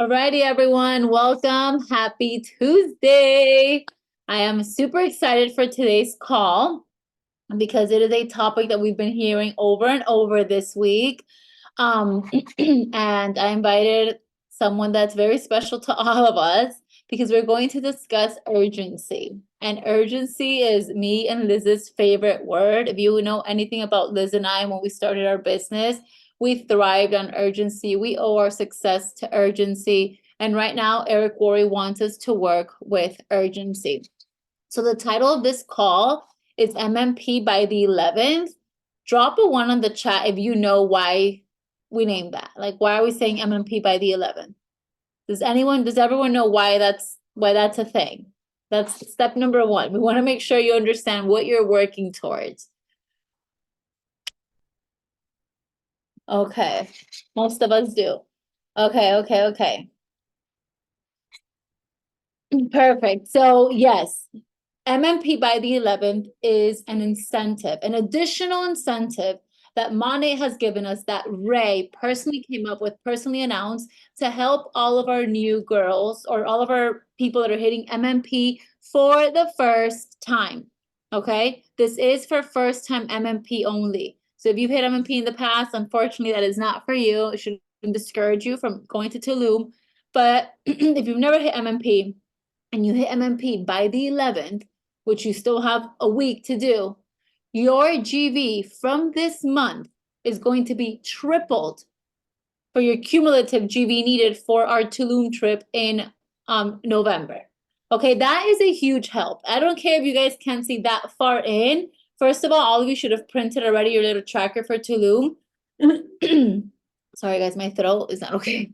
Alrighty, everyone, welcome. Happy Tuesday. I am super excited for today's call because it is a topic that we've been hearing over and over this week. And I invited someone that's very special to all of us because we're going to discuss urgency. And urgency is me and Liz's favorite word. If you know anything about Liz and I when we started our business, we thrived on urgency. We owe our success to urgency. And right now, Eric Worre wants us to work with urgency. So the title of this call is MMP by the 11th. Drop a 1 on the chat if you know why we named that. Like, why are we saying MMP by the 11th? Does everyone know why that's a thing? That's step number 1. We want to make sure you understand what you're working towards. Okay, most of us do. Okay. Perfect. So yes, MMP by the 11th is an incentive, an additional incentive that Monét has given us, that Ray personally came up with, personally announced, to help all of our new girls or all of our people that are hitting MMP for the first time. Okay, this is for first time MMP only. So if you've hit MMP in the past, unfortunately, that is not for you. It shouldn't discourage you from going to Tulum. But if you've never hit MMP and you hit MMP by the 11th, which you still have a week to do, your GV from this month is going to be tripled for your cumulative GV needed for our Tulum trip in November. Okay, that is a huge help. I don't care if you guys can't see that far in. First of all of you should have printed already your little tracker for Tulum. Sorry guys, my throat is not okay.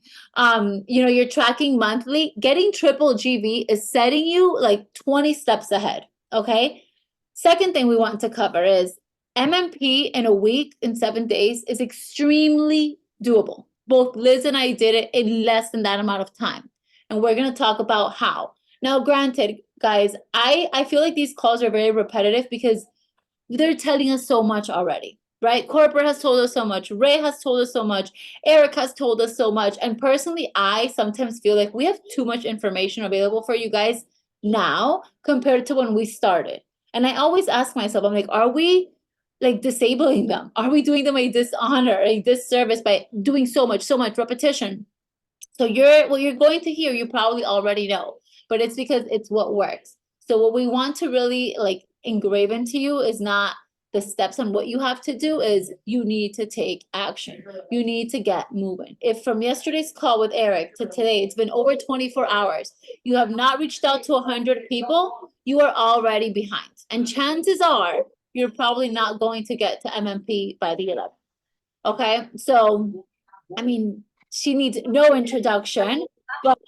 You're tracking monthly. Getting triple GV is setting you like 20 steps ahead. Okay. Second thing we want to cover is MMP in a week, in 7 days, is extremely doable. Both Liz and I did it in less than that amount of time. And we're going to talk about how. Now, granted, guys, I feel like these calls are very repetitive because they're telling us so much already, right? Corporate has told us so much. Ray has told us so much. Eric has told us so much. And personally, I sometimes feel like we have too much information available for you guys now compared to when we started. And I always ask myself, I'm like, are we like disabling them? Are we doing them a dishonor, a disservice by doing so much repetition? So what you're going to hear, you probably already know, but it's because it's what works. So what we want to really like engrave into you is not the steps on what you have to do, is you need to take action. You need to get moving. If from yesterday's call with Eric to today, it's been over 24 hours, you have not reached out to 100 people, you are already behind. And chances are you're probably not going to get to MMP by the 11th. Okay, so I mean, she needs no introduction, but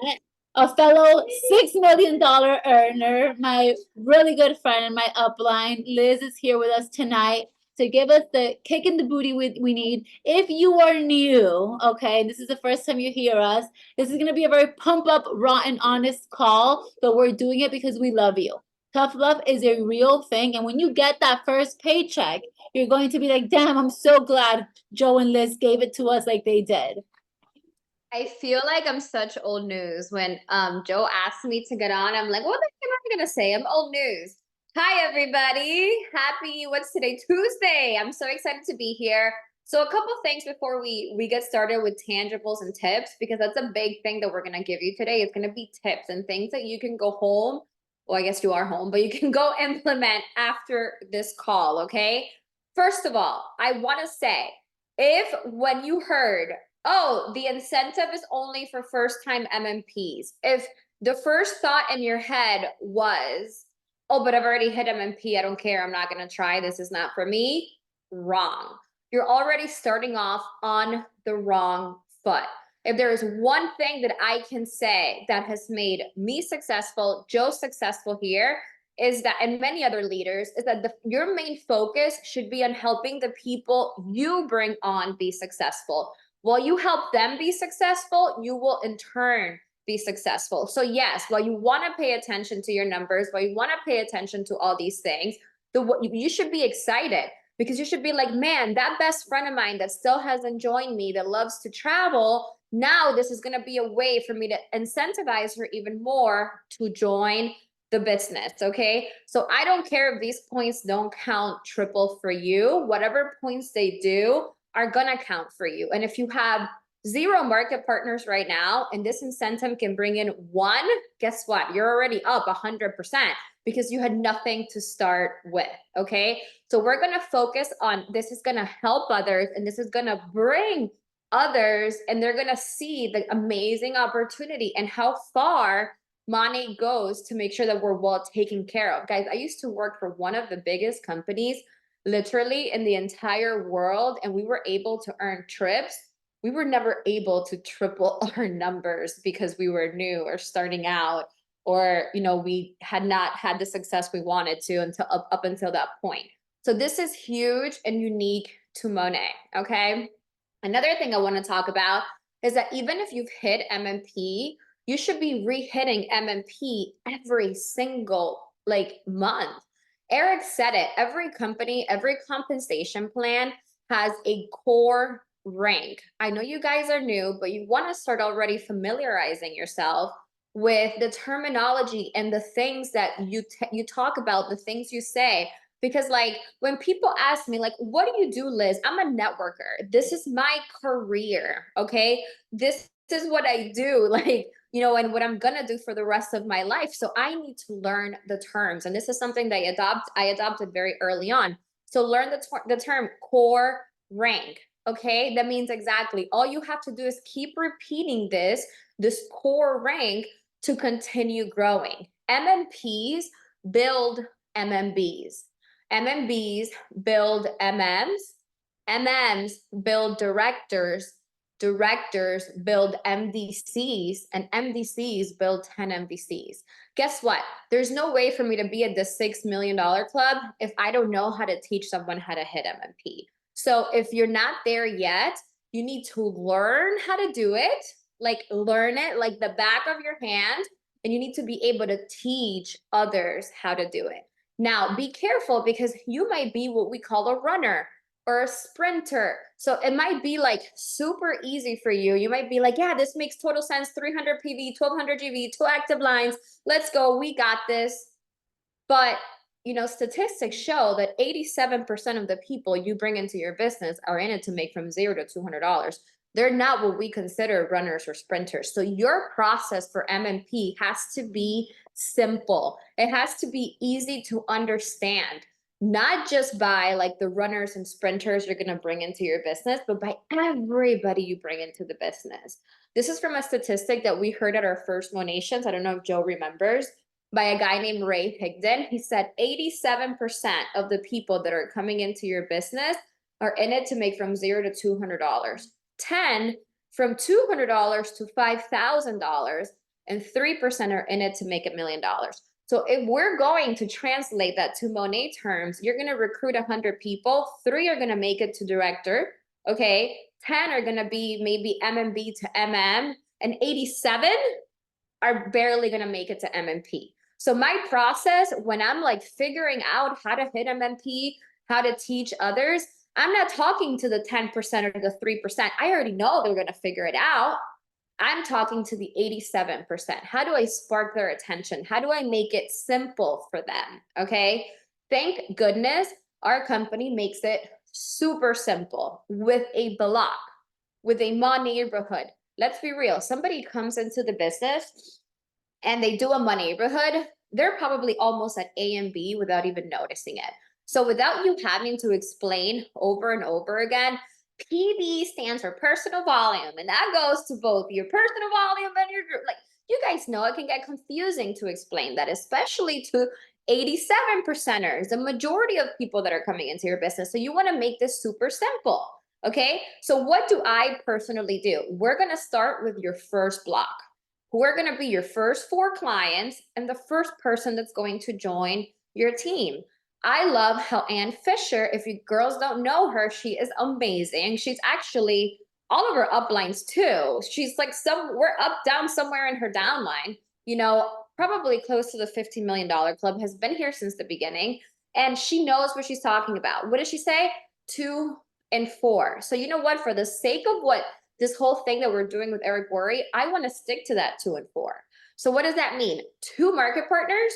a fellow $6 million earner, my really good friend in my upline, Liz, is here with us tonight to give us the kick in the booty we need. If you are new, okay, this is the first time you hear us, this is going to be a very pump up, raw, and honest call, but we're doing it because we love you. Tough love is a real thing. And when you get that first paycheck, you're going to be like, damn, I'm so glad Joe and Liz gave it to us like they did. I feel like I'm such old news. When Joe asked me to get on, I'm like, what the heck am I gonna say? I'm old news. Hi everybody. What's today? Tuesday. I'm so excited to be here. So a couple things before we get started with tangibles and tips, because that's a big thing that we're gonna give you today. It's gonna be tips and things that you can go home. Well, I guess you are home, but you can go implement after this call, okay? First of all, I wanna say, if when you heard, oh, the incentive is only for first-time MMPs, if the first thought in your head was, oh, but I've already hit MMP, I don't care, I'm not going to try, this is not for me, wrong. You're already starting off on the wrong foot. If there is one thing that I can say that has made me successful, Joe successful here, is that, and many other leaders, is that your main focus should be on helping the people you bring on be successful. While you help them be successful, you will in turn be successful. So yes, while you want to pay attention to your numbers, while you want to pay attention to all these things, you should be excited, because you should be like, man, that best friend of mine that still hasn't joined me, that loves to travel, Now this is going to be a way for me to incentivize her even more to join the business. Okay. So I don't care if these points don't count triple for you. Whatever points they do are going to count for you. And if you have 0 market partners right now, and this incentive can bring in 1, guess what? You're already up 100% because you had nothing to start with. Okay. So we're going to focus on this is going to help others, and this is going to bring others, and they're going to see the amazing opportunity and how far money goes to make sure that we're well taken care of. Guys, I used to work for one of the biggest companies literally in the entire world, and we were able to earn trips. We were never able to triple our numbers because we were new or starting out, or we had not had the success we wanted to until up until that point. So this is huge and unique to Monet. Okay. Another thing I want to talk about is that even if you've hit MMP, you should be re-hitting MMP every single month. Eric said it. Every company, every compensation plan has a core rank. I know you guys are new, but you want to start already familiarizing yourself with the terminology and the things that you talk about, the things you say. Because when people ask me what do you do, Liz? I'm a networker. This is my career. Okay. This is what I do. And what I'm going to do for the rest of my life. So I need to learn the terms. And this is something that I adopted very early on. So learn the term core rank. Okay. That means exactly all you have to do is keep repeating this core rank to continue growing. MMPs build MMBs. MMBs build MMs. MMs build directors. Directors build MDCs, and MDCs build 10 MDCs. Guess what? There's no way for me to be at the $6 million club if I don't know how to teach someone how to hit MMP. So if you're not there yet, you need to learn how to do it, learn it like the back of your hand, and you need to be able to teach others how to do it. Now, be careful because you might be what we call a runner or a sprinter. So it might be super easy for you. You might be yeah, this makes total sense. 300 PV, 1200 GV, 2 active lines. Let's go. We got this. But, statistics show that 87% of the people you bring into your business are in it to make from $0 to $200. They're not what we consider runners or sprinters. So your process for MMP has to be simple. It has to be easy to understand, not just by the runners and sprinters you're going to bring into your business, but by everybody you bring into the business. This is from a statistic that we heard at our first Monations. I don't know if Joe remembers, by a guy named Ray Higdon. He said 87% of the people that are coming into your business are in it to make from $0 to $200. 10 from $200 to $5,000, and 3% are in it to make $1 million. So if we're going to translate that to Monet terms, you're going to recruit 100 people. 3 are going to make it to director. Okay. 10 are going to be maybe MMB to MM, and 87 are barely going to make it to MMP. So my process when I'm figuring out how to hit MMP, how to teach others, I'm not talking to the 10% or the 3%. I already know they're going to figure it out. I'm talking to the 87%. How do I spark their attention? How do I make it simple for them? Okay. Thank goodness our company makes it super simple with a block, with a neighborhood. Let's be real. Somebody comes into the business and they do a neighborhood, they're probably almost at A and B without even noticing it. So without you having to explain over and over again, PV stands for personal volume, and that goes to both your personal volume and your group. You guys know it can get confusing to explain that, especially to 87%ers, the majority of people that are coming into your business. So you want to make this super simple. Okay. So what do I personally do? We're going to start with your first block. Who are going to be your first 4 clients and the first person that's going to join your team. I love how Ann Fisher, if you girls don't know her, she is amazing. She's actually all of her uplines too. She's we're up, down somewhere in her downline, probably close to the $15 million club, has been here since the beginning. And she knows what she's talking about. What does she say? 2 and 4. So you know what, for the sake of what this whole thing that we're doing with Eric Worre, I want to stick to that 2 and 4. So what does that mean? 2 market partners,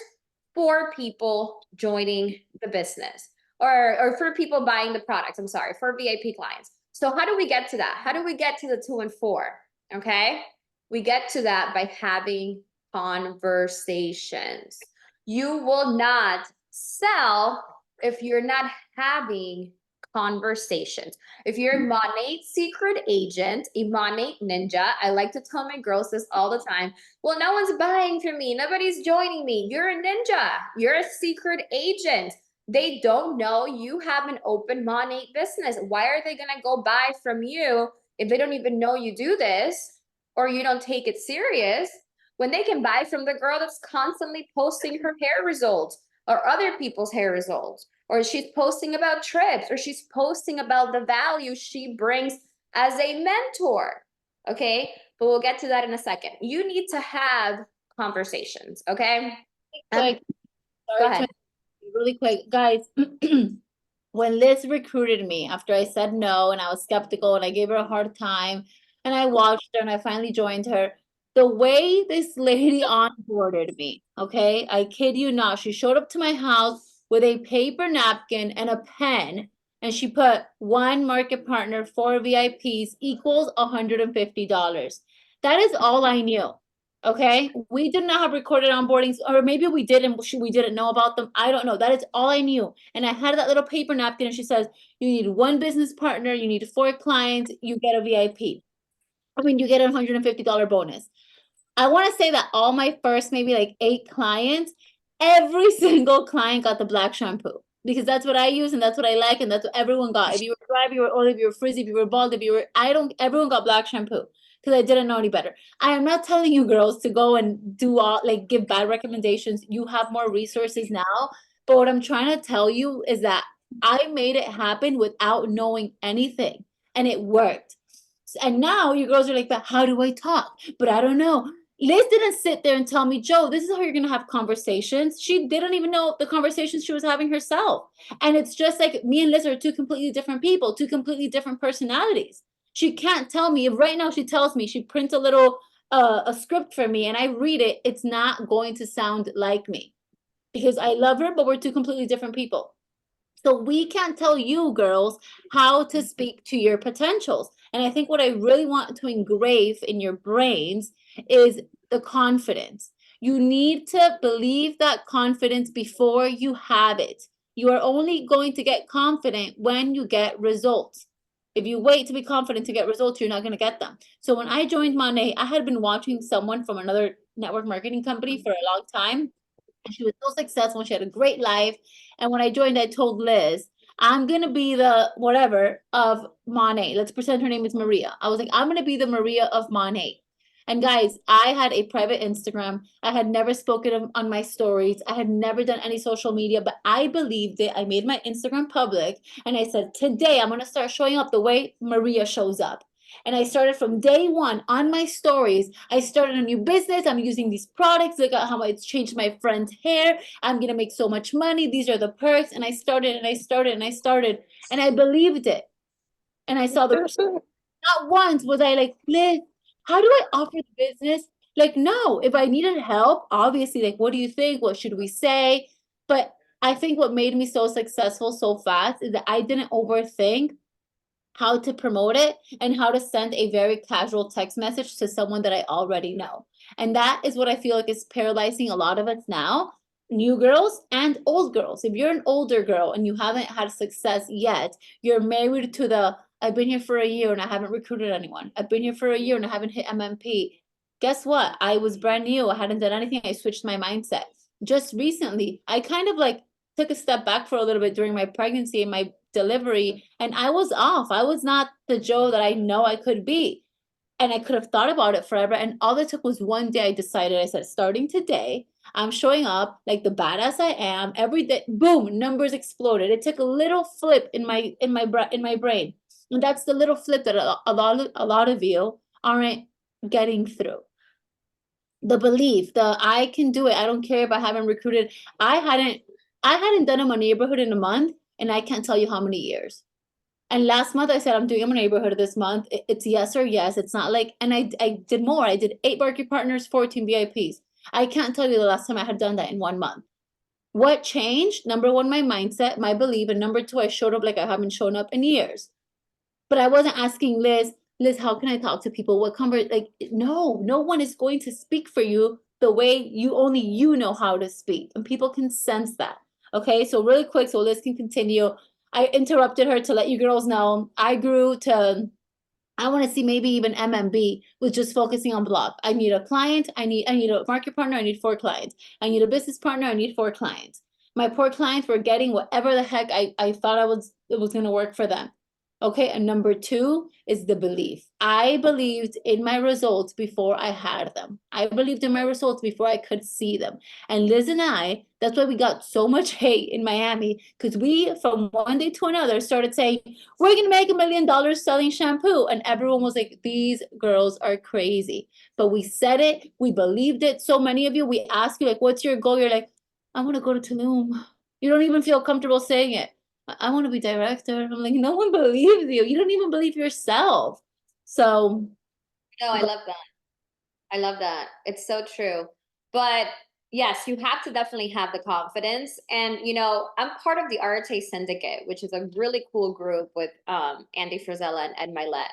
4 people joining the business, or 4 people buying the products. I'm sorry, 4 VIP clients. So how do we get to that? How do we get to the 2 and 4? Okay. We get to that by having conversations. You will not sell if you're not having conversations. If you're a Monat secret agent, a Monat ninja, I like to tell my girls this all the time. Well, no one's buying from me. Nobody's joining me. You're a ninja. You're a secret agent. They don't know you have an open Monat business. Why are they going to go buy from you if they don't even know you do this, or you don't take it serious, when they can buy from the girl that's constantly posting her hair results or other people's hair results, or she's posting about trips, or she's posting about the value she brings as a mentor? Okay, but we'll get to that in a second. You need to have conversations. Okay, Quick, go sorry ahead. really quick, guys. When Liz recruited me after I said no and I was skeptical and I gave her a hard time and I watched her and I finally joined her, the way this lady onboarded me, okay, I kid you not, she showed up to my house with a paper napkin and a pen, and she put 1 market partner, 4 VIPs equals $150. That is all I knew. Okay, we did not have recorded onboardings, or maybe we did and we didn't know about them. I don't know. That is all I knew. And I had that little paper napkin, and she says, you need 1 business partner, you need 4 clients, you get a VIP. I mean, you get a $150 bonus. I want to say that all my first maybe like 8 clients, every single client got the black shampoo, because that's what I use and that's what I like and that's what everyone got. If you were dry, if you were old, if you were frizzy, if you were bald, if you were, everyone got black shampoo because I didn't know any better. I am not telling you girls to go and do all, like, give bad recommendations. You have more resources now. But what I'm trying to tell you is that I made it happen without knowing anything, and it worked. And now you girls are like, but how do I talk? But I don't know. Liz didn't sit there and tell me, Joe, this is how you're going to have conversations. She didn't even know the conversations she was having herself. And it's just like me and Liz are 2 completely different people, 2 completely different personalities. She can't tell me if right now she tells me, she prints a little a script for me and I read it, it's not going to sound like me, because I love her, but we're 2 completely different people. So we can't tell you girls how to speak to your potentials. And I think what I really want to engrave in your brains is the confidence. You need to believe that confidence before you have it. You are only going to get confident when you get results. If you wait to be confident to get results, you're not going to get them. So when I joined Monat, I had been watching someone from another network marketing company for a long time. And she was so successful. She had a great life. And when I joined, I told Liz, I'm going to be the whatever of Monat. Let's pretend her name is Maria. I was like, I'm going to be the Maria of Monat. And guys, I had a private Instagram. I had never spoken on my stories. I had never done any social media, but I believed it. I made my Instagram public and I said, today I'm going to start showing up the way Maria shows up. And I started from day 1 on my stories. I started a new business. I'm using these products. Look at how it's changed my friend's hair. I'm going to make so much money. These are the perks. And I started and I started and I started. And I believed it. And I saw the not once was I like, Liz, how do I offer the business? Like, no, if I needed help, obviously, like, what do you think? What should we say? But I think what made me so successful so fast is that I didn't overthink how to promote it and how to send a very casual text message to someone that I already know. And that is what I feel like is paralyzing a lot of us now, new girls and old girls. If you're an older girl and you haven't had success yet, you're married to the, I've been here for a year and I haven't recruited anyone. I've been here for a year and I haven't hit MMP. Guess what? I was brand new. I hadn't done anything. I switched my mindset. Just recently, I kind of like took a step back for a little bit during my pregnancy and my delivery, and I was off. I was not the Joe that I know I could be. And I could have thought about it forever. And all it took was one day. I decided, I said, starting today, I'm showing up like the badass I am every day. Boom, numbers exploded. It took a little flip in my brain. And that's the little flip that a lot of you aren't getting through. The belief, the I can do it. I don't care if I haven't recruited. I hadn't done in my neighborhood in a month, and I can't tell you how many years. And last month I said, I'm doing my neighborhood this month. It's yes or yes. It's not like, and I did more. I did 8 market partners, 14 VIPs. I can't tell you the last time I had done that in 1 month. What changed? Number one, my mindset, my belief. And number two, I showed up like I haven't shown up in years. But I wasn't asking Liz, how can I talk to people? What convert? Like, no one is going to speak for you the way only you know how to speak. And people can sense that. Okay, so really quick, so Liz can continue. I interrupted her to let you girls know I grew to, I want to see maybe even MMB with just focusing on block. I need a client, I need a market partner, I need 4 clients. I need a business partner, I need 4 clients. My poor clients were getting whatever the heck I thought it was gonna work for them. Okay, and number 2 is the belief. I believed in my results before I had them. I believed in my results before I could see them. And Liz and I, that's why we got so much hate in Miami, because we, from one day to another, started saying, we're gonna make $1 million selling shampoo. And everyone was like, these girls are crazy. But we said it, we believed it. So many of you, we ask you, like, what's your goal? You're like, I want to go to Tulum. You don't even feel comfortable saying it. I want to be director. I'm like, no one believes you. You don't even believe yourself. So, No, I love that. I love that. It's so true. But yes, you have to definitely have the confidence. And I'm part of the Arte Syndicate, which is a really cool group with Andy Frizella and Ed Milet.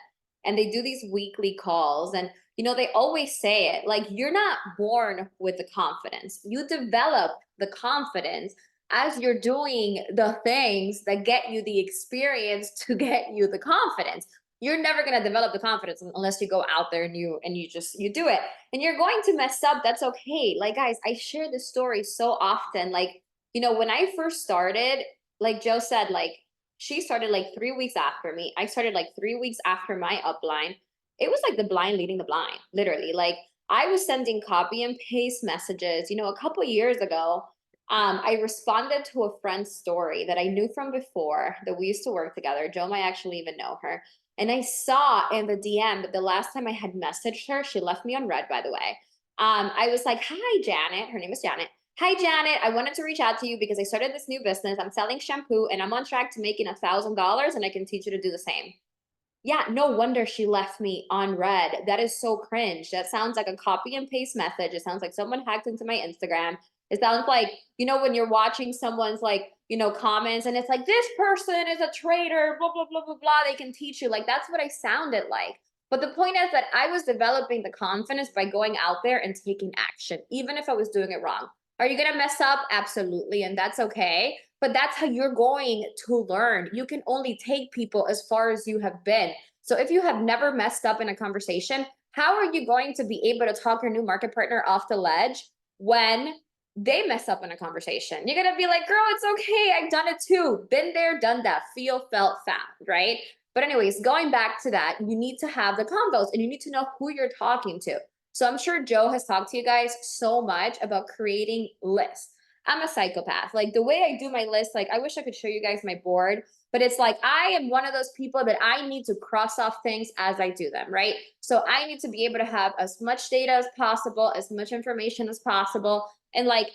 And they do these weekly calls. And they always say it, like, you're not born with the confidence. You develop the confidence as you're doing the things that get you the experience to get you the confidence. You're never going to develop the confidence unless you go out there and you do it. And you're going to mess up. That's okay. Like, guys, I share this story so often. Like, when I first started, like Joe said, like, she started like 3 weeks after me. I started like 3 weeks after my upline. It was like the blind leading the blind, literally. Like, I was sending copy and paste messages. A couple years ago, I responded to a friend's story that I knew from before, that we used to work together. Joe might actually even know her. And I saw in the DM that the last time I had messaged her, she left me on red, by the way. I was like, hi, Janet. Her name is Janet. Hi, Janet. I wanted to reach out to you because I started this new business. I'm selling shampoo and I'm on track to making $1,000 and I can teach you to do the same. Yeah, no wonder she left me on red. That is so cringe. That sounds like a copy and paste message. It sounds like someone hacked into my Instagram. It sounds like, when you're watching someone's like, comments and it's like, this person is a traitor, blah, blah, blah, blah, blah. They can teach you. Like, that's what I sounded like. But the point is that I was developing the confidence by going out there and taking action, even if I was doing it wrong. Are you going to mess up? Absolutely. And that's okay. But that's how you're going to learn. You can only take people as far as you have been. So if you have never messed up in a conversation, how are you going to be able to talk your new market partner off the ledge when they mess up in a conversation? You're going to be like, girl, it's okay. I've done it too. Been there, done that. Feel, felt, found, right? But anyways, going back to that, you need to have the convos and you need to know who you're talking to. So I'm sure Joe has talked to you guys so much about creating lists. I'm a psychopath. Like, the way I do my list, like, I wish I could show you guys my board, but it's like, I am one of those people that I need to cross off things as I do them, right? So I need to be able to have as much data as possible, as much information as possible. And like,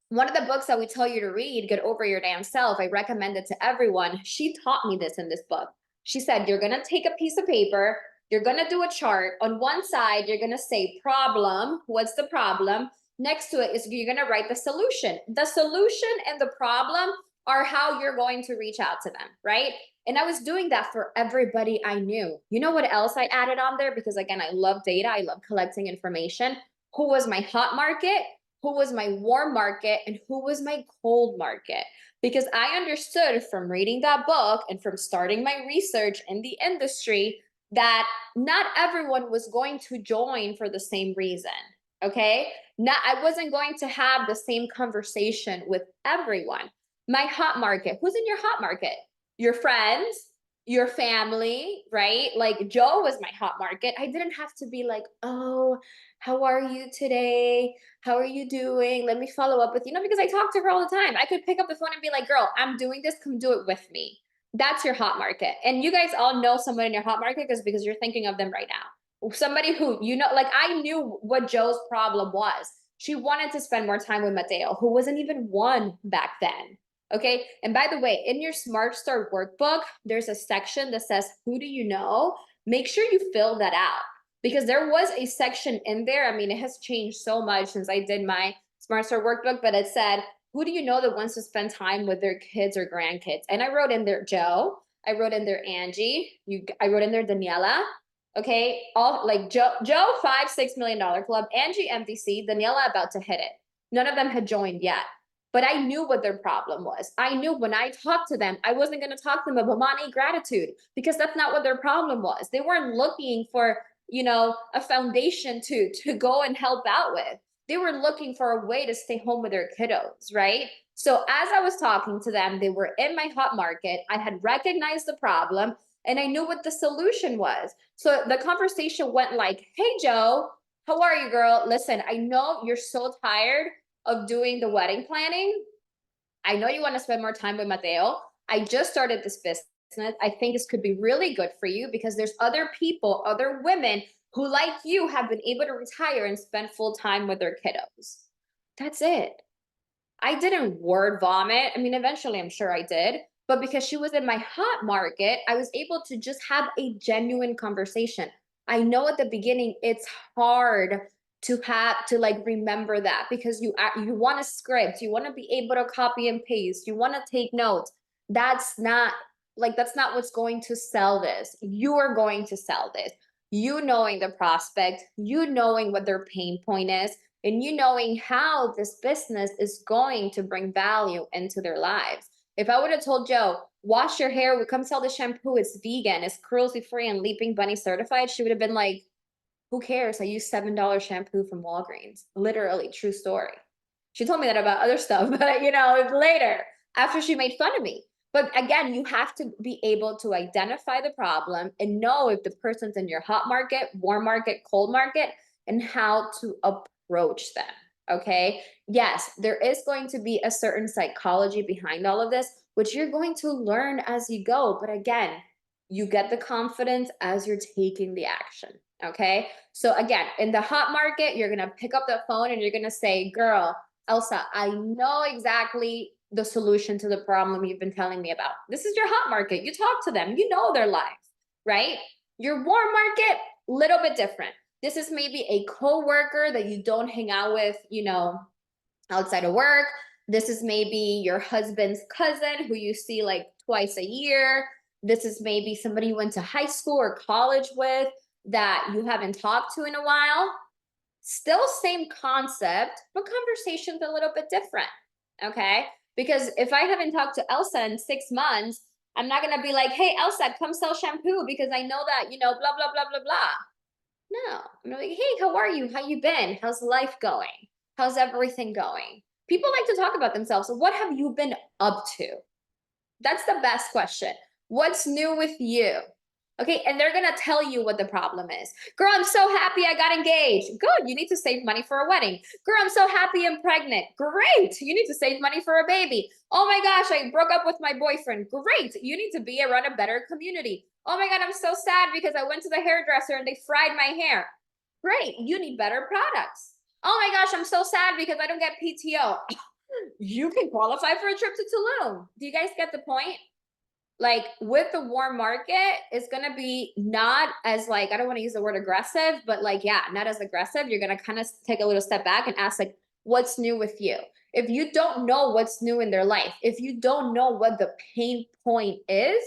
one of the books that we tell you to read, Get Over Your Damn Self, I recommend it to everyone. She taught me this in this book. She said, you're going to take a piece of paper, you're going to do a chart. On one side, you're going to say problem. What's the problem? Next to it is you're going to write the solution. The solution and the problem are how you're going to reach out to them, right? And I was doing that for everybody I knew. You know what else I added on there? Because again, I love data. I love collecting information. Who was my hot market? Who was my warm market? And who was my cold market? Because I understood from reading that book and from starting my research in the industry that not everyone was going to join for the same reason. Okay. I wasn't going to have the same conversation with everyone. My hot market, who's in your hot market? Your friends, your family, right? Like, Joe was my hot market. I didn't have to be like, oh, how are you today? How are you doing? Let me follow up with you. Because I talk to her all the time. I could pick up the phone and be like, girl, I'm doing this. Come do it with me. That's your hot market. And you guys all know someone in your hot market because you're thinking of them right now. Somebody who, like, I knew what Joe's problem was. She wanted to spend more time with Mateo, who wasn't even one back then. Okay. And by the way, in your Smart Start workbook, there's a section that says, who do you know? Make sure you fill that out because there was a section in there. I mean, it has changed so much since I did my Smart Start workbook, but it said, who do you know that wants to spend time with their kids or grandkids? And I wrote in there Joe, I wrote in there Angie, I wrote in there Daniela. Okay, all like Joe, $5-6 million club, Angie MDC, Daniela about to hit it. None of them had joined yet. But I knew what their problem was. I knew when I talked to them, I wasn't going to talk to them about money gratitude because that's not what their problem was. They weren't looking for, a foundation to go and help out with. They were looking for a way to stay home with their kiddos, right? So as I was talking to them, they were in my hot market. I had recognized the problem and I knew what the solution was. So the conversation went like, hey, Joe, how are you, girl? Listen, I know you're so tired of doing the wedding planning. I know you want to spend more time with Mateo. I just started this business. I think this could be really good for you because there's other people, other women who, like you, have been able to retire and spend full time with their kiddos. That's it. I didn't word vomit. I mean, eventually I'm sure I did, but because she was in my hot market, I was able to just have a genuine conversation. I know at the beginning it's hard to have to like remember that because you want a script, you want to be able to copy and paste, you want to take notes. That's not what's going to sell this. You are going to sell this. You knowing the prospect, you knowing what their pain point is, and you knowing how this business is going to bring value into their lives. If I would have told Joe, wash your hair, we come sell the shampoo, it's vegan, it's cruelty free and Leaping Bunny certified, she would have been like, who cares? I use $7 shampoo from Walgreens. Literally, true story. She told me that about other stuff, but later after she made fun of me. But again, you have to be able to identify the problem and know if the person's in your hot market, warm market, cold market, and how to approach them. Okay. Yes, there is going to be a certain psychology behind all of this, which you're going to learn as you go. But again, you get the confidence as you're taking the action. Okay. So again, in the hot market, you're going to pick up the phone and you're going to say, girl, Elsa, I know exactly the solution to the problem you've been telling me about. This is your hot market. You talk to them, you know their lives, right? Your warm market, little bit different. This is maybe a coworker that you don't hang out with, outside of work. This is maybe your husband's cousin who you see like twice a year. This is maybe somebody you went to high school or college with that you haven't talked to in a while. Still same concept, but conversation's a little bit different, okay? Because if I haven't talked to Elsa in 6 months, I'm not gonna be like, hey, Elsa, come sell shampoo because I know that, blah, blah, blah, blah, blah. No, I'm like, hey, how are you? How you been? How's life going? How's everything going? People like to talk about themselves. So what have you been up to? That's the best question. What's new with you? Okay, and they're gonna tell you what the problem is. Girl, I'm so happy I got engaged. Good, you need to save money for a wedding. Girl, I'm so happy I'm pregnant. Great, you need to save money for a baby. Oh my gosh, I broke up with my boyfriend. Great, you need to be around a better community. Oh my God, I'm so sad because I went to the hairdresser and they fried my hair. Great, you need better products. Oh my gosh, I'm so sad because I don't get PTO. You can qualify for a trip to Tulum. Do you guys get the point? Like with the warm market, it's going to be not as like, I don't want to use the word aggressive, but like, yeah, not as aggressive. You're going to kind of take a little step back and ask like, what's new with you? If you don't know what's new in their life, if you don't know what the pain point is,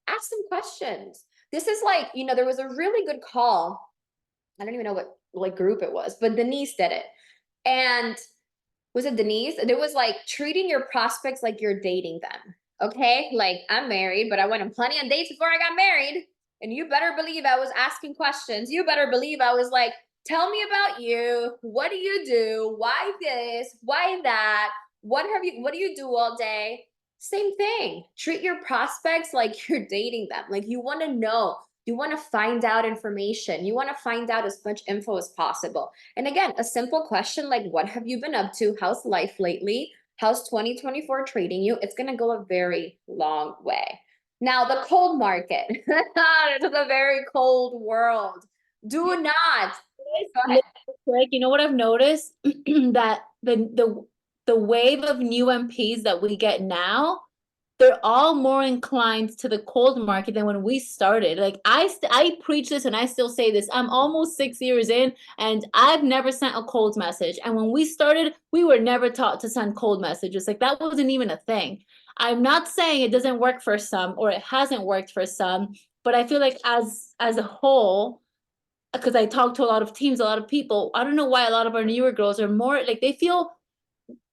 ask them questions. This is like, there was a really good call. I don't even know what like group it was, but Denise did it. And was it Denise? There was like treating your prospects like you're dating them. Okay, like I'm married, but I went on plenty of dates before I got married. And you better believe I was asking questions. You better believe I was like, tell me about you. What do you do? Why this? Why that? What do you do all day? Same thing. Treat your prospects like you're dating them. Like you want to know. You want to find out information. You want to find out as much info as possible. And again, a simple question like, what have you been up to? How's life lately? How's 2024 treating you? It's going to go a very long way. Now, the cold market. It's a very cold world. Do not. Go ahead. Quick, you know what I've noticed? That the the wave of new MPs that we get now, they're all more inclined to the cold market than when we started. Like I preach this and I still say this. I'm almost 6 years in and I've never sent a cold message. And when we started, we were never taught to send cold messages. Like that wasn't even a thing. I'm not saying it doesn't work for some or it hasn't worked for some, but I feel like as a whole, because I talk to a lot of teams, a lot of people, I don't know why a lot of our newer girls are more like they feel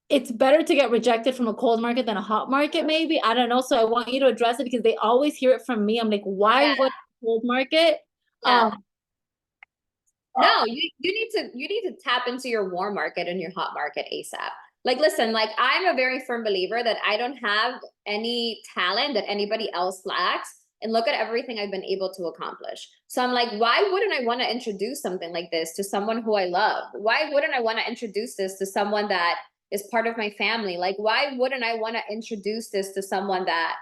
it's better to get rejected from a cold market than a hot market, maybe. I don't know. So I want you to address it because they always hear it from me. I'm like, why are Yeah, you going to the cold market? yeah. Um, No, you need to tap into your warm market and your hot market ASAP. Like, listen, like I'm a very firm believer that I don't have any talent that anybody else lacks. And look at everything I've been able to accomplish. So I'm like, why wouldn't I want to introduce something like this to someone who I love? Why wouldn't I want to introduce this to someone that is part of my family? Like, why wouldn't I want to introduce this to someone that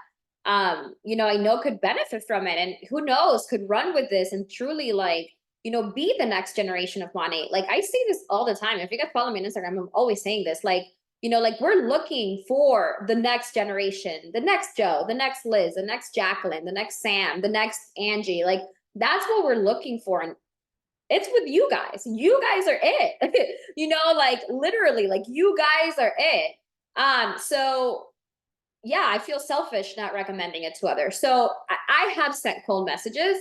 you know, I know could benefit from it and who knows, could run with this and truly like you know, be the next generation of Monet. Like I say this all the time. If you guys follow me on Instagram, I'm always saying this. Like, you know, like we're looking for the next generation, the next Joe, the next Liz, the next Jacqueline, the next Sam, the next Angie. Like that's what we're looking for. And it's with you guys. You guys are it. You know, like literally, like you guys are it. So yeah, I feel selfish not recommending it to others. So I have sent cold messages.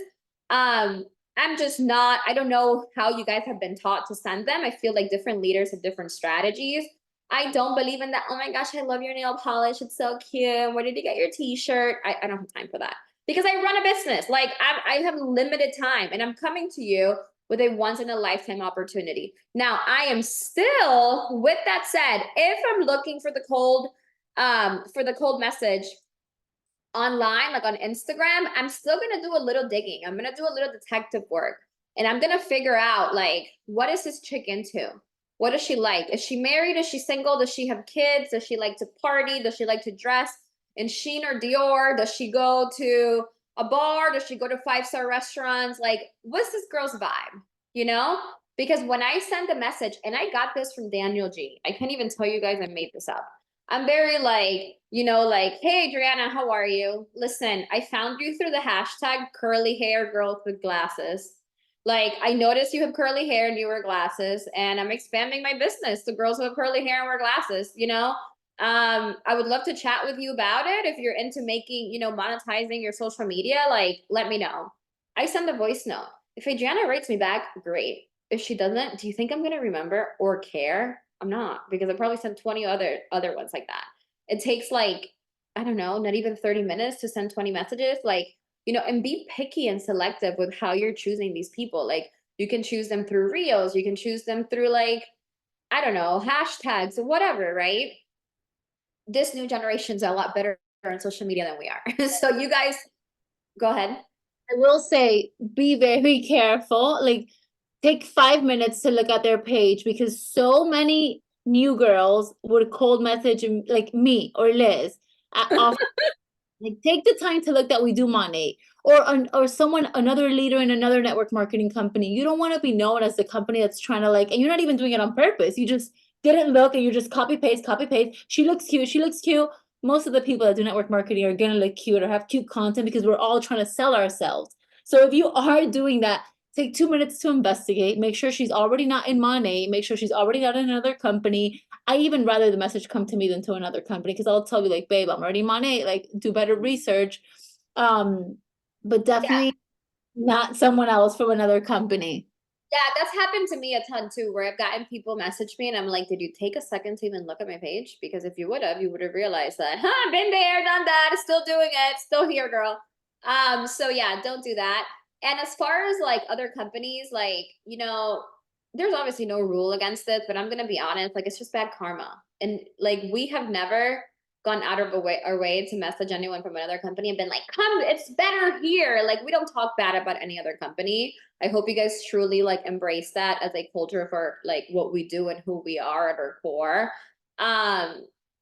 Um, I'm just not, I don't know how you guys have been taught to send them. I feel like different leaders have different strategies. I don't believe in that. Oh my gosh, I love your nail polish. It's so cute. Where did you get your t-shirt? I don't have time for that because I run a business. Like I have limited time and I'm coming to you with a once in a lifetime opportunity. Now I am still, with that said, if I'm looking for the cold message online, like on Instagram, I'm still gonna do a little digging. I'm gonna do a little detective work and I'm gonna figure out like, what is this chick into? What does she like? Is she married? Is she single? Does she have kids? Does she like to party? Does she like to dress in Shein or Dior? Does she go to a bar? Does she go to five-star restaurants? Like, what's this girl's vibe? You know? Because when I send a message, and I got this from Daniel G, I can't even tell you guys I made this up. I'm very like, you know, like, hey, Adriana, how are you? Listen, I found you through the hashtag curly hair girls with glasses. Like, I noticed you have curly hair and you wear glasses, and I'm expanding my business to girls who have curly hair and wear glasses, you know? I would love to chat with you about it. If you're into making, you know, monetizing your social media, like, let me know. I send a voice note. If Adriana writes me back, great. If she doesn't, do you think I'm gonna remember or care? I'm not, because I probably sent 20 other ones like that. It takes like, I don't know, not even 30 minutes to send 20 messages. Like, you know, and be picky and selective with how you're choosing these people. Like you can choose them through reels, you can choose them through like, I don't know, hashtags or whatever, right? This new generation's a lot better on social media than we are. So you guys go ahead. I will say, be very careful. Like, take 5 minutes to look at their page because so many new girls would cold message like me or Liz off. Like, take the time to look that we do money or someone, another leader in another network marketing company. You don't want to be known as the company that's trying to like, and you're not even doing it on purpose. You just didn't look and you just copy paste, copy paste. She looks cute. She looks cute. Most of the people that do network marketing are gonna look cute or have cute content because we're all trying to sell ourselves. So if you are doing that, take 2 minutes to investigate. Make sure she's already not in money. Make sure she's already not in another company. I even rather the message come to me than to another company because I'll tell you like, babe, I'm already Monet, like do better research. But Yeah. definitely not someone else from another company. Yeah, that's happened to me a ton too, where I've gotten people message me and I'm like, did you take a second to even look at my page? Because if you would have realized that, huh, been there, done that, still doing it, still here, girl. So yeah, don't do that. And as far as like other companies, like, you know, there's obviously no rule against it, but I'm gonna be honest, like it's just bad karma. And like we have never gone out of our way to message anyone from another company and been like, come, it's better here. Like we don't talk bad about any other company. I hope you guys truly like embrace that as a culture for like what we do and who we are at our core.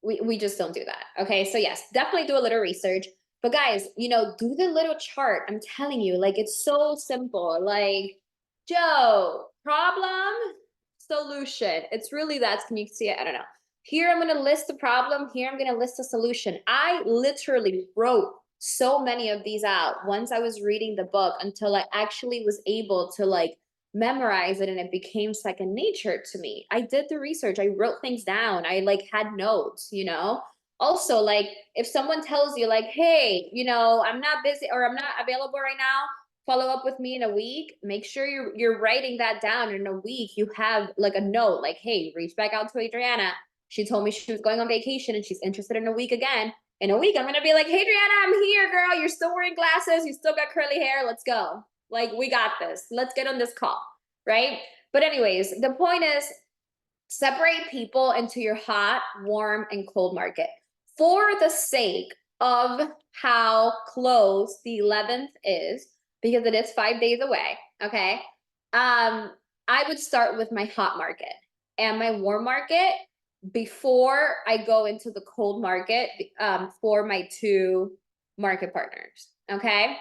We just don't do that. Okay. So yes, definitely do a little research. But guys, you know, do the little chart. I'm telling you, like it's so simple. Like, Joe, problem, solution. It's really that. Can you see it? I don't know. Here, I'm going to list the problem. Here, I'm going to list a solution. I literally wrote so many of these out once I was reading the book until I actually was able to like memorize it and it became second nature to me. I did the research. I wrote things down. I like had notes, you know? Also, like if someone tells you like, hey, you know, I'm not busy or I'm not available right now, follow up with me in a week, make sure you're writing that down. In a week you have like a note like, hey, reach back out to Adriana. She told me she was going on vacation and she's interested in a week again. In a week I'm going to be like, hey Adriana, I'm here, girl. You're still wearing glasses, you still got curly hair, let's go. Like, we got this, let's get on this call, right? But anyways, the point is, separate people into your hot, warm, and cold market for the sake of how close the 11th is, because it is 5 days away. Okay. I would start with my hot market and my warm market before I go into the cold market for my two market partners. Okay.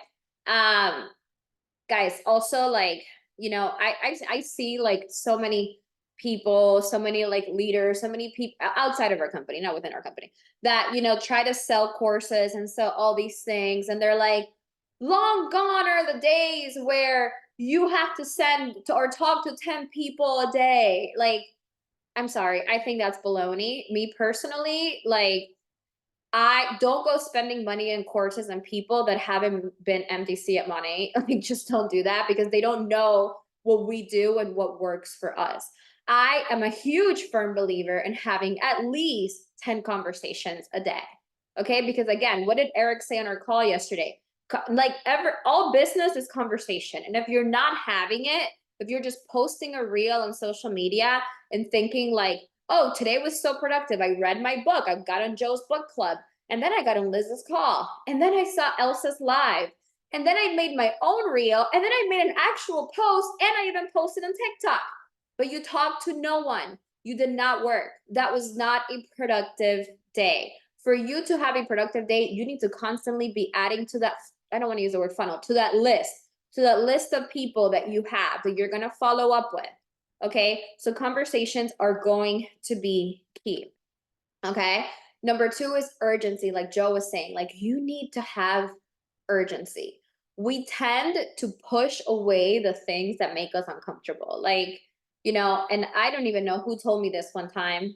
Guys, also like, you know, I see like so many people, so many like leaders, so many people outside of our company, not within our company, that, you know, try to sell courses and sell all these things. And they're like, long gone are the days where you have to send to, or talk to 10 people a day. Like, I'm sorry, I think that's baloney. Me personally, like, I don't go spending money in courses and people that haven't been MDC at Money. Like, just don't do that because they don't know what we do and what works for us. I am a huge firm believer in having at least 10 conversations a day. Okay. Because again, what did Eric say on our call yesterday? Like all business is conversation. And if you're not having it, if you're just posting a reel on social media and thinking like, oh, today was so productive. I read my book. I got on Joe's book club. And then I got on Liz's call. And then I saw Elsa's live. And then I made my own reel. And then I made an actual post. And I even posted on TikTok. But you talked to no one. You did not work. That was not a productive day. For you to have a productive day, you need to constantly be adding to that. I don't want to use the word funnel, to that list of people that you have that you're going to follow up with. Okay. So conversations are going to be key. Okay. Number two is urgency. Like Joe was saying, like you need to have urgency. We tend to push away the things that make us uncomfortable. Like, you know, and I don't even know who told me this one time,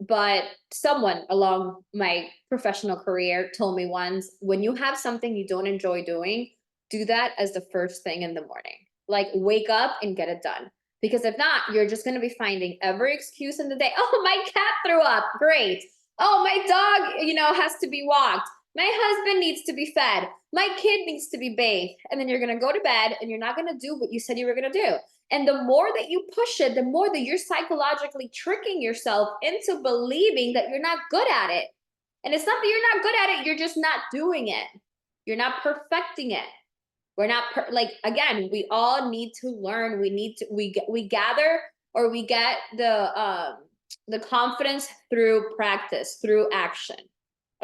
but someone along my professional career told me once, when you have something you don't enjoy doing, do that as the first thing in the morning. Like wake up and get it done. Because if not, you're just going to be finding every excuse in the day. Oh, my cat threw up. Great. Oh, my dog, you know, has to be walked. My husband needs to be fed. My kid needs to be bathed. And then you're going to go to bed and you're not going to do what you said you were going to do. And the more that you push it, the more that you're psychologically tricking yourself into believing that you're not good at it. And it's not that you're not good at it, you're just not doing it. You're not perfecting it. We're not like, again, we all need to learn. We need to, we gather or we get the confidence through practice, through action.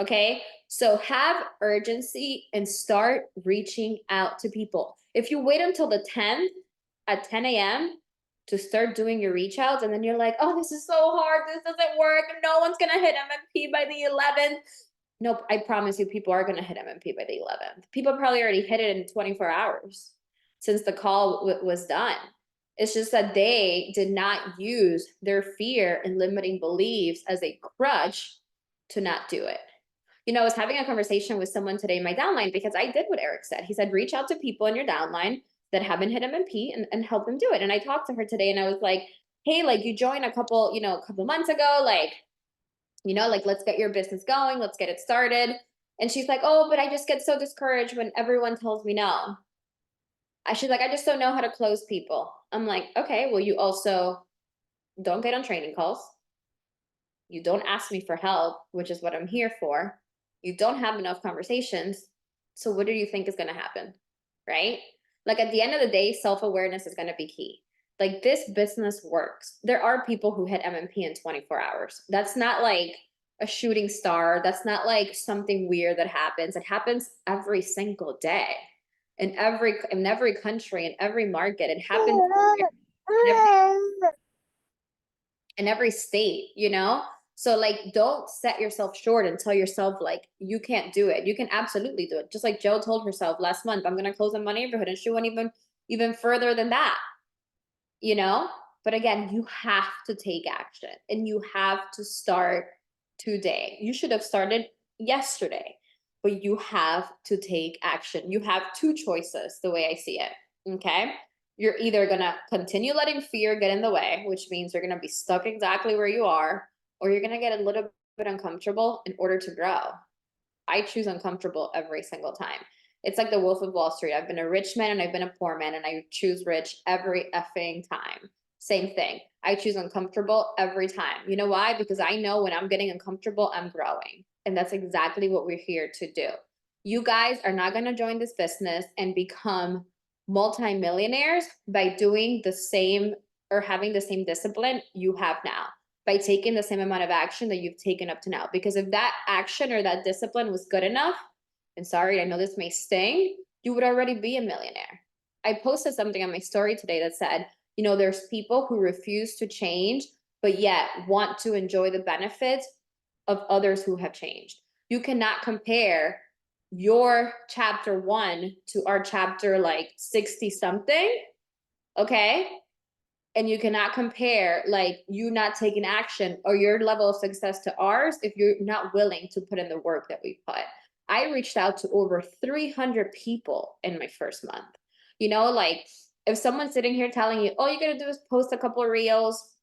Okay. So have urgency and start reaching out to people. If you wait until the 10th at 10 a.m. to start doing your reach outs, and then you're like, oh, this is so hard. This doesn't work. No one's going to hit MMP by the 11th. Nope, I promise you, people are going to hit MMP by the 11th. People probably already hit it in 24 hours since the call was done. It's just that they did not use their fear and limiting beliefs as a crutch to not do it. You know, I was having a conversation with someone today in my downline because I did what Eric said. He said, reach out to people in your downline that haven't hit MMP and help them do it. And I talked to her today and I was like, hey, like you joined a couple months ago, like, you know, like, let's get your business going. Let's get it started. And she's like, oh, but I just get so discouraged when everyone tells me no. She's like, I just don't know how to close people. I'm like, okay, well, you also don't get on training calls. You don't ask me for help, which is what I'm here for. You don't have enough conversations. So what do you think is going to happen? Right? Like at the end of the day, self-awareness is going to be key. Like this business works. There are people who hit MMP in 24 hours. That's not like a shooting star. That's not like something weird that happens. It happens every single day in every country, in every market. It happens in every state, you know? So like, don't set yourself short and tell yourself like you can't do it. You can absolutely do it. Just like Joe told herself last month, I'm gonna close in my neighborhood, and she went even further than that, you know? But again, you have to take action and you have to start today. You should have started yesterday, but you have to take action. You have two choices, the way I see it. Okay. You're either going to continue letting fear get in the way, which means you're going to be stuck exactly where you are, or you're going to get a little bit uncomfortable in order to grow. I choose uncomfortable every single time. It's like the Wolf of Wall Street. I've been a rich man and I've been a poor man, and I choose rich every effing time. Same thing. I choose uncomfortable every time. You know why? Because I know when I'm getting uncomfortable, I'm growing. And that's exactly what we're here to do. You guys are not going to join this business and become multimillionaires by doing the same or having the same discipline you have now, by taking the same amount of action that you've taken up to now. Because if that action or that discipline was good enough, and sorry, I know this may sting, you would already be a millionaire. I posted something on my story today that said, you know, there's people who refuse to change, but yet want to enjoy the benefits of others who have changed. You cannot compare your chapter 1 to our chapter like 60 something, okay? And you cannot compare like you not taking action or your level of success to ours if you're not willing to put in the work that we put. I reached out to over 300 people in my first month. You know, like if someone's sitting here telling you, all you gotta do is post a couple of reels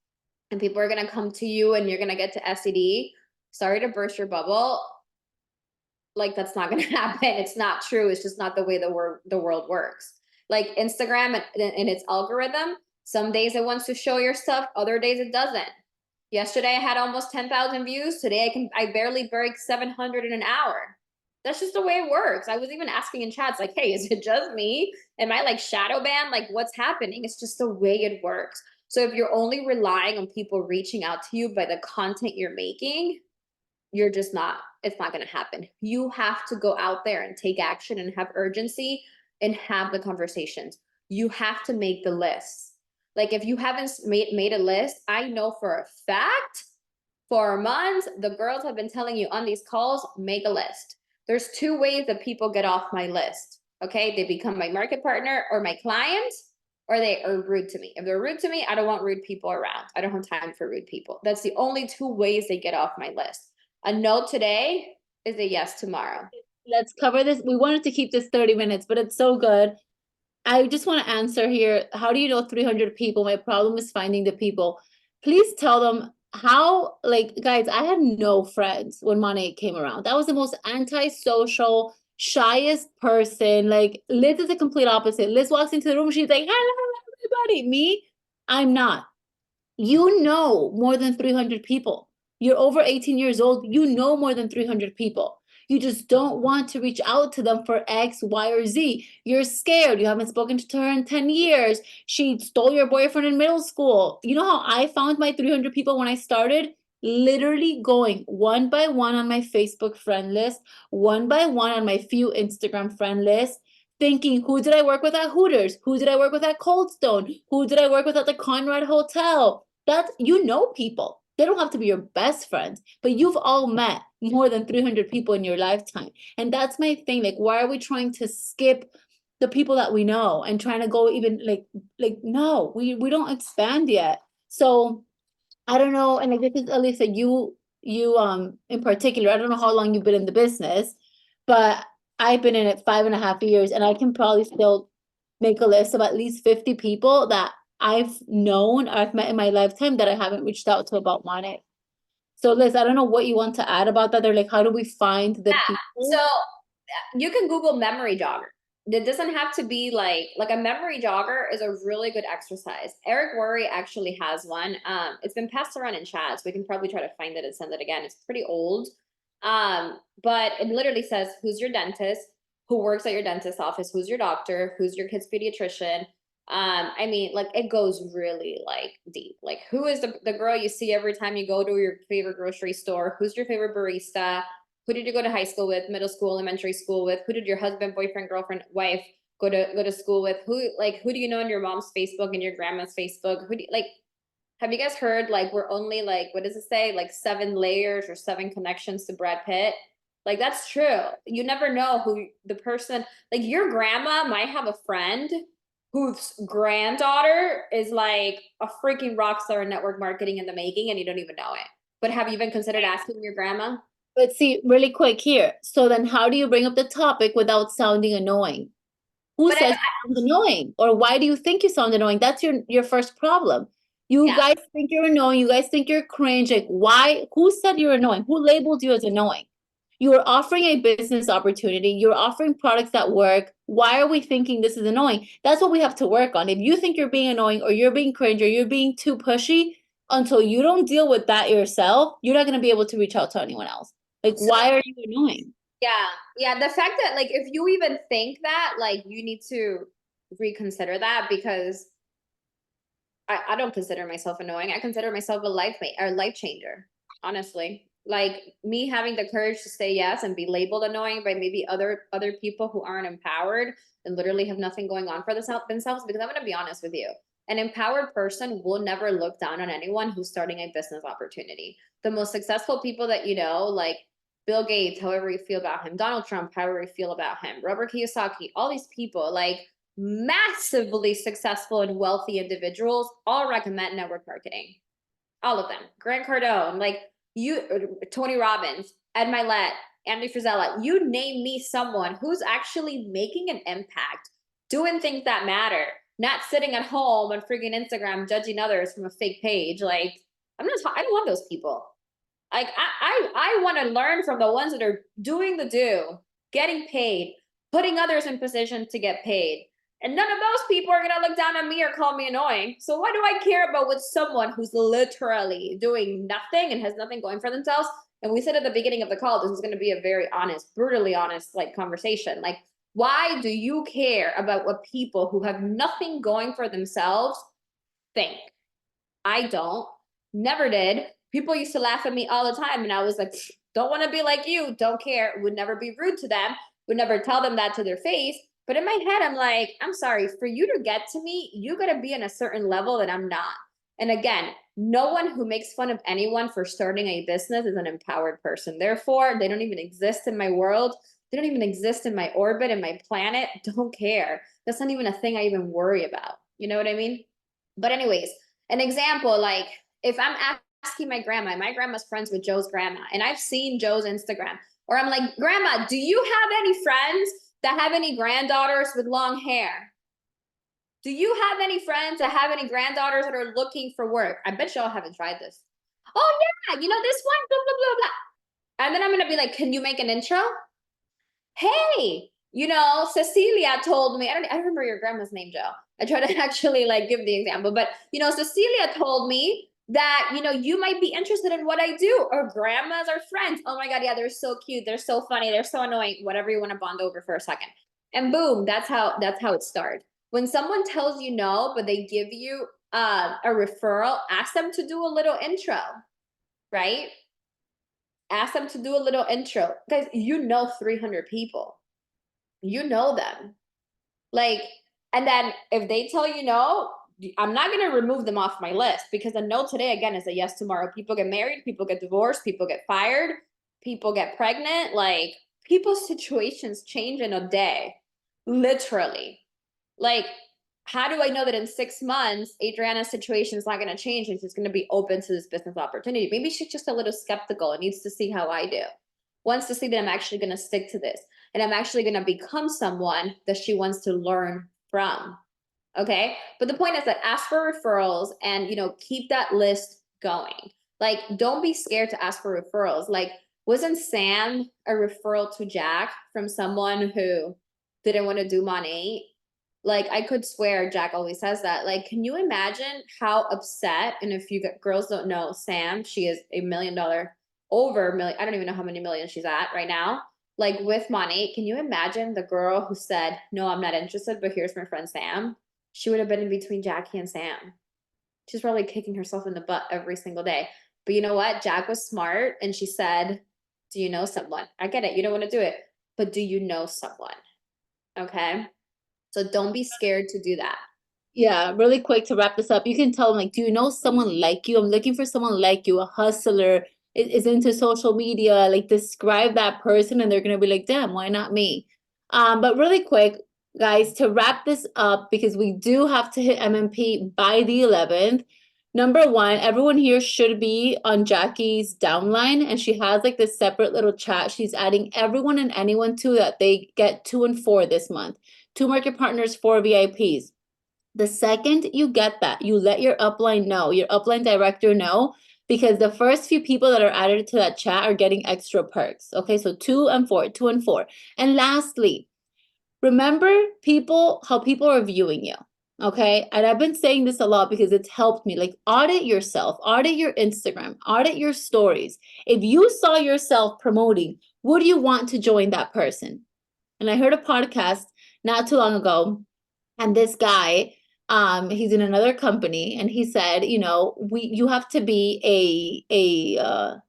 and people are gonna come to you and you're gonna get to SED, sorry to burst your bubble. Like that's not gonna happen. It's not true. It's just not the way the world works. Like Instagram and its algorithm, some days it wants to show your stuff, other days it doesn't. Yesterday I had almost 10,000 views. Today I barely break 700 in an hour. That's just the way it works. I was even asking in chats like, hey, is it just me? Am I like shadow banned? Like what's happening? It's just the way it works. So if you're only relying on people reaching out to you by the content you're making, you're just not, it's not going to happen. You have to go out there and take action and have urgency and have the conversations. You have to make the list. Like if you haven't made a list, I know for a fact for months, the girls have been telling you on these calls, make a list. There's two ways that people get off my list. Okay. They become my market partner or my client, or they are rude to me. If they're rude to me, I don't want rude people around. I don't have time for rude people. That's the only two ways they get off my list. A no today is a yes tomorrow. Let's cover this. We wanted to keep this 30 minutes, but it's so good. I just want to answer here. How do you know 300 people? My problem is finding the people. Please tell them how, like, guys, I had no friends when Monet came around. That was the most antisocial, shyest person. Like, Liz is the complete opposite. Liz walks into the room, she's like, hello, everybody. Me, I'm not. You know more than 300 people. You're over 18 years old. You know more than 300 people. You just don't want to reach out to them for X, Y, or Z. You're scared. You haven't spoken to her in 10 years. She stole your boyfriend in middle school. You know how I found my 300 people when I started? Literally going one by one on my Facebook friend list, one by one on my few Instagram friend list, thinking, who did I work with at Hooters? Who did I work with at Cold Stone? Who did I work with at the Conrad Hotel? That's, you know, people. They don't have to be your best friends, but you've all met more than 300 people in your lifetime. And that's my thing. Like, why are we trying to skip the people that we know and trying to go even like no, we don't expand yet. So I don't know. And like this is Elisa, you in particular, I don't know how long you've been in the business, but I've been in it 5.5 years, and I can probably still make a list of at least 50 people that I've known or I've met in my lifetime that I haven't reached out to about Monet. So Liz, I don't know what you want to add about that. They're like, how do we find the people? So you can Google memory jogger. It doesn't have to be like a memory jogger is a really good exercise. Eric Worre actually has one. It's been passed around in chats. We can probably try to find it and send it again. It's pretty old. But it literally says, who's your dentist, who works at your dentist's office, who's your doctor, who's your kid's pediatrician. I mean, like it goes really like deep. Like who is the girl you see every time you go to your favorite grocery store? Who's your favorite barista? Who did you go to high school with, middle school, elementary school with? Who did your husband, boyfriend, girlfriend, wife go to school with? Who do you know in your mom's Facebook and your grandma's Facebook? Who do you, like have you guys heard, like, we're only like, what does it say? Like 7 layers or 7 connections to Brad Pitt. Like, that's true. You never know who the person, like your grandma might have a friend whose granddaughter is like a freaking rock star in network marketing in the making and you don't even know it. But have you even considered asking your grandma? But see, really quick here. So then how do you bring up the topic without sounding annoying? Who But says you sound annoying? Or why do you think you sound annoying? That's your first problem. You yeah. guys think you're annoying. You guys think you're cringe. Like, why? Who said you're annoying? Who labeled you as annoying? You are offering a business opportunity. You're offering products that work. Why are we thinking this is annoying? That's what we have to work on. If you think you're being annoying or you're being cringe or you're being too pushy, until you don't deal with that yourself, you're not going to be able to reach out to anyone else. Like, So why are you annoying? yeah, yeah. The fact that like if you even think that, like you need to reconsider that because I don't consider myself annoying. I consider myself a life mate or life changer, honestly. Like me having the courage to say yes and be labeled annoying by maybe other people who aren't empowered and literally have nothing going on for themselves. Because I'm gonna be honest with you, an empowered person will never look down on anyone who's starting a business opportunity. The most successful people that you know, like Bill Gates, however you feel about him, Donald Trump, however you feel about him, Robert Kiyosaki, all these people, like massively successful and wealthy individuals all recommend network marketing. All of them. Grant Cardone, like you, Tony Robbins, Ed Milet, Andy Frisella, you name me someone who's actually making an impact, doing things that matter, not sitting at home on freaking Instagram judging others from a fake page. Like, I don't want those people. Like, I want to learn from the ones that are doing the do, getting paid, putting others in position to get paid. And none of those people are gonna look down on me or call me annoying. So why do I care about what someone who's literally doing nothing and has nothing going for themselves? And we said at the beginning of the call, this is gonna be a very honest, brutally honest, like conversation. Like, why do you care about what people who have nothing going for themselves think? I don't, never did. People used to laugh at me all the time, and I was like, don't want to be like you, don't care, would never be rude to them, would never tell them that to their face. But in my head, I'm like, I'm sorry, for you to get to me, you got to be in a certain level that I'm not. And again, no one who makes fun of anyone for starting a business is an empowered person. Therefore, they don't even exist in my world. They don't even exist in my orbit and my planet. Don't care. That's not even a thing I even worry about. You know what I mean? But anyways, an example, like if I'm asking my grandma's friends with Joe's grandma, and I've seen Joe's Instagram, or I'm like, Grandma, do you have any friends that have any granddaughters with long hair? Do you have any friends that have any granddaughters that are looking for work? I bet y'all haven't tried this. Oh yeah, you know this one, blah, blah, blah, blah. And then I'm gonna be like, can you make an intro? Hey, you know, Cecilia told me, I don't remember your grandma's name, Joe. I try to actually like give the example, but you know, Cecilia told me that, you know, you might be interested in what I do, or grandmas or friends. Oh my God, yeah, they're so cute. They're so funny. They're so annoying, whatever you want to bond over for a second. And boom, that's how it started. When someone tells you no, but they give you a referral, ask them to do a little intro, right? Ask them to do a little intro. Guys, you know 300 people. You know them. Like, and then if they tell you no, I'm not going to remove them off my list, because a no today, again, is a yes tomorrow. People get married, people get divorced, people get fired, people get pregnant. Like, people's situations change in a day, literally. Like, how do I know that in 6 months, Adriana's situation is not going to change and she's going to be open to this business opportunity? Maybe she's just a little skeptical and needs to see how I do. Wants to see that I'm actually going to stick to this and I'm actually going to become someone that she wants to learn from. Okay. But the point is that ask for referrals and, you know, keep that list going. Like, don't be scared to ask for referrals. Like, wasn't Sam a referral to Jack from someone who didn't want to do money? Like, I could swear Jack always says that. Like, can you imagine how upset? And if you girls don't know Sam, she is $1 million, over a million. I don't even know how many millions she's at right now. Like, with money, can you imagine the girl who said, no, I'm not interested, but here's my friend Sam? She would have been in between Jackie and Sam. She's probably kicking herself in the butt every single day. But you know what? Jack was smart and she said, do you know someone? I get it. You don't want to do it, but do you know someone? Okay. So don't be scared to do that. Yeah, really quick to wrap this up. You can tell them, like, do you know someone like you? I'm looking for someone like you, a hustler, is into social media. Like, describe that person, and they're gonna be like, damn, why not me? But really quick, guys, to wrap this up, because we do have to hit MMP by the 11th. Number one, everyone here should be on Jackie's downline, and she has like this separate little chat. She's adding everyone and anyone to that. They get 2 and 4 this month. 2 market partners, 4 VIPs. The second you get that, you let your upline know, your upline director know, because the first few people that are added to that chat are getting extra perks. Okay, so 2 and 4, 2 and 4. And lastly, remember how people are viewing you. Okay, and I've been saying this a lot because it's helped me. Like, audit yourself, audit your Instagram, audit your stories. If you saw yourself promoting, would you want to join that person? And I heard a podcast not too long ago, and this guy, he's in another company, and he said, you have to be a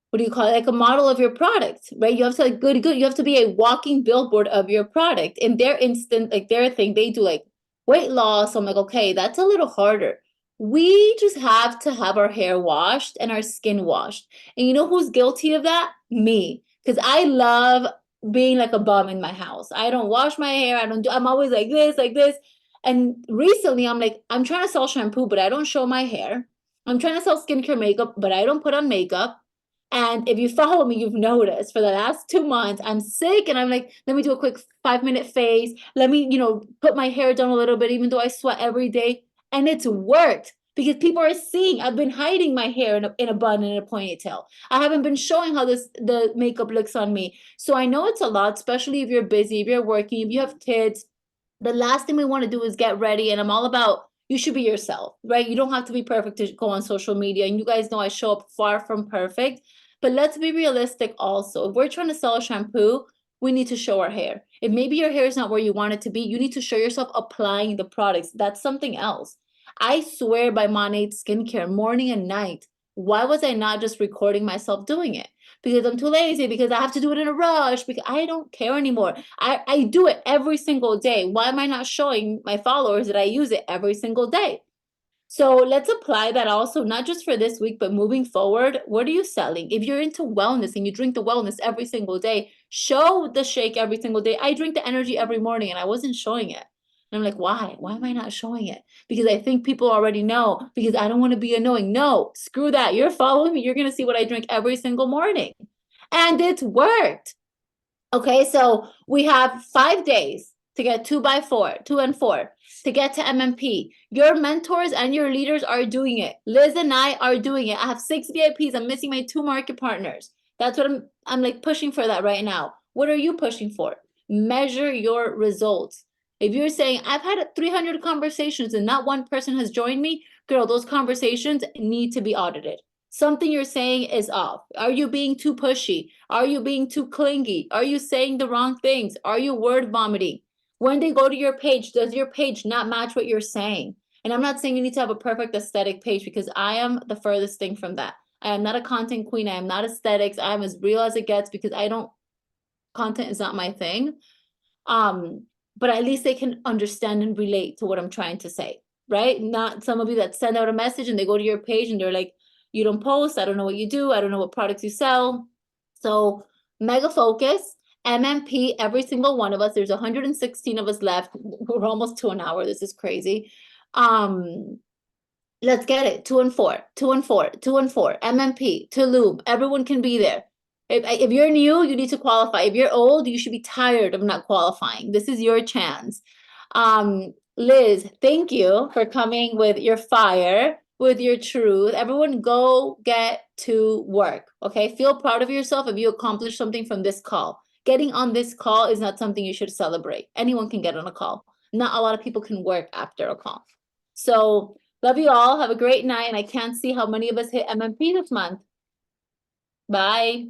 what do you call it? Like a model of your product, right? You have to, like, good. You have to be a walking billboard of your product. In their instant, like their thing, they do like weight loss. I'm like, okay, that's a little harder. We just have to have our hair washed and our skin washed. And you know who's guilty of that? Me. Because I love being like a bum in my house. I don't wash my hair. I'm always like this, like this. And recently I'm like, I'm trying to sell shampoo, but I don't show my hair. I'm trying to sell skincare makeup, but I don't put on makeup. And if you follow me, you've noticed for the last 2 months, I'm sick, and I'm like, let me do a quick 5-minute face. Let me, put my hair down a little bit, even though I sweat every day. And it's worked because people are seeing I've been hiding my hair in a bun and in a ponytail. I haven't been showing how the makeup looks on me. So I know it's a lot, especially if you're busy, if you're working, if you have kids. The last thing we want to do is get ready. And I'm all about, you should be yourself, right? You don't have to be perfect to go on social media. And you guys know I show up far from perfect. But let's be realistic also. If we're trying to sell a shampoo, we need to show our hair. If maybe your hair is not where you want it to be, you need to show yourself applying the products. That's something else. I swear by Monat skincare morning and night. Why was I not just recording myself doing it? Because I'm too lazy, because I have to do it in a rush, because I don't care anymore. I do it every single day. Why am I not showing my followers that I use it every single day? So let's apply that also, not just for this week, but moving forward. What are you selling? If you're into wellness and you drink the wellness every single day, show the shake every single day. I drink the energy every morning and I wasn't showing it. And I'm like, why? Why am I not showing it? Because I think people already know, because I don't want to be annoying. No, screw that. You're following me. You're going to see what I drink every single morning. And it's worked. Okay, so we have 5 days to get 2 by 4, 2 and 4, to get to MMP. Your mentors and your leaders are doing it. Liz and I are doing it. I have 6 VIPs. I'm missing my 2 market partners. That's what I'm like pushing for that right now. What are you pushing for? Measure your results. If you're saying, I've had 300 conversations and not one person has joined me, girl, those conversations need to be audited. Something you're saying is off. Are you being too pushy? Are you being too clingy? Are you saying the wrong things? Are you word vomiting? When they go to your page, does your page not match what you're saying? And I'm not saying you need to have a perfect aesthetic page, because I am the furthest thing from that. I am not a content queen. I am not aesthetics. I am as real as it gets, because content is not my thing. But at least they can understand and relate to what I'm trying to say, right? Not some of you that send out a message and they go to your page and they're like, you don't post, I don't know what you do, I don't know what products you sell. So mega focus, MMP, every single one of us. There's 116 of us left. We're almost to an hour. This is crazy. Let's get it. 2 and 4, 2 and 4, 2 and 4, MMP, Tulum. Everyone can be there. If you're new, you need to qualify. If you're old, you should be tired of not qualifying. This is your chance. Liz, thank you for coming with your fire, with your truth. Everyone go get to work, okay? Feel proud of yourself if you accomplish something from this call. Getting on this call is not something you should celebrate. Anyone can get on a call. Not a lot of people can work after a call. So love you all. Have a great night. And I can't see how many of us hit MMP this month. Bye.